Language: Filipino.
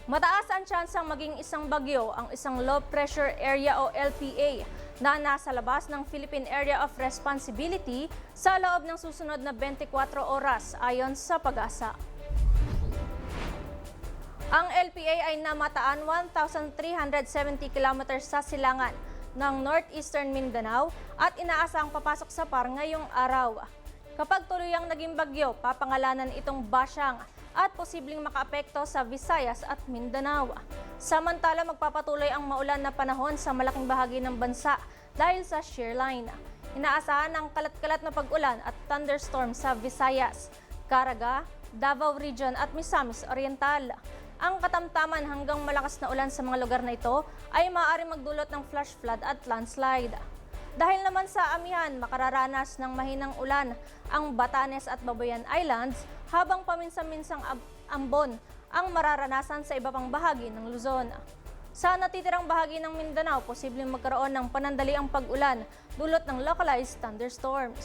Mataas ang tsansang maging isang bagyo ang isang low pressure area o LPA na nasa labas ng Philippine Area of Responsibility sa loob ng susunod na 24 oras ayon sa PAGASA. Ang LPA ay namataan 1,370 kilometers sa silangan ng northeastern Mindanao at inaasahang papasok sa PAR ngayong araw. Kapag tuluyang naging bagyo, papangalanan itong Basyang at posibleng makaapekto sa Visayas at Mindanao. Samantala, magpapatuloy ang maulan na panahon sa malaking bahagi ng bansa dahil sa shear line. Inaasahan ang kalat-kalat na pag-ulan at thunderstorm sa Visayas, Caraga, Davao Region at Misamis Oriental. Ang katamtaman hanggang malakas na ulan sa mga lugar na ito ay maaaring magdulot ng flash flood at landslide. Dahil naman sa amihan, makararanas ng mahinang ulan ang Batanes at Babuyan Islands habang paminsan-minsang ambon ang mararanasan sa iba pang bahagi ng Luzon. Sa natitirang bahagi ng Mindanao, posibleng magkaroon ng panandaliang pag-ulan dulot ng localized thunderstorms.